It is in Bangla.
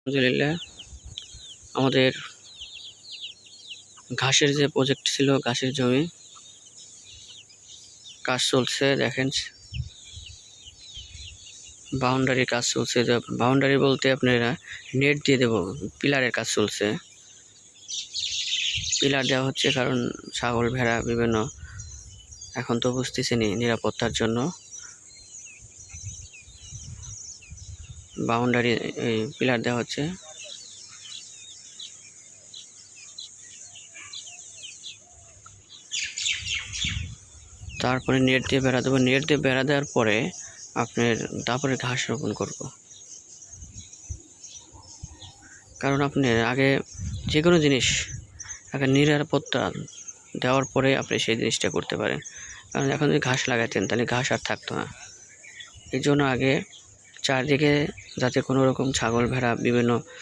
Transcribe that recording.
আলহামদুলিল্লাহ, আমাদের ঘাসের যে প্রজেক্ট ছিল, ঘাসের জমি কাজ চলছে। দেখেন, বাউন্ডারি কাজ চলছে। বাউন্ডারি বলতে আপনারা নেট দিয়ে দেব, পিলারের কাজ চলছে। পিলার দেওয়া হচ্ছে কারণ ছাগল ভেড়া বিভিন্ন, এখন তো বুঝতেছেনি, নিরাপত্তার জন্য বাউন্ডারি পিলার দেওয়া হচ্ছে। তারপরে নেট দিয়ে বেড়া দেবো। নেট দিয়ে বেড়া দেওয়ার পরে তারপরে ঘাস রোপণ করব। কারণ আপনি আগে যে কোনো জিনিস আগে নিরাপত্তা দেওয়ার পরে আপনি সেই জিনিসটা করতে পারেন। কারণ এখন যদি ঘাস লাগাতেন তাহলে ঘাস আর থাকতো না। এই জন্য আগে চারদিকে যাতে কোনো রকম ছাগল ভেড়া বিভিন্ন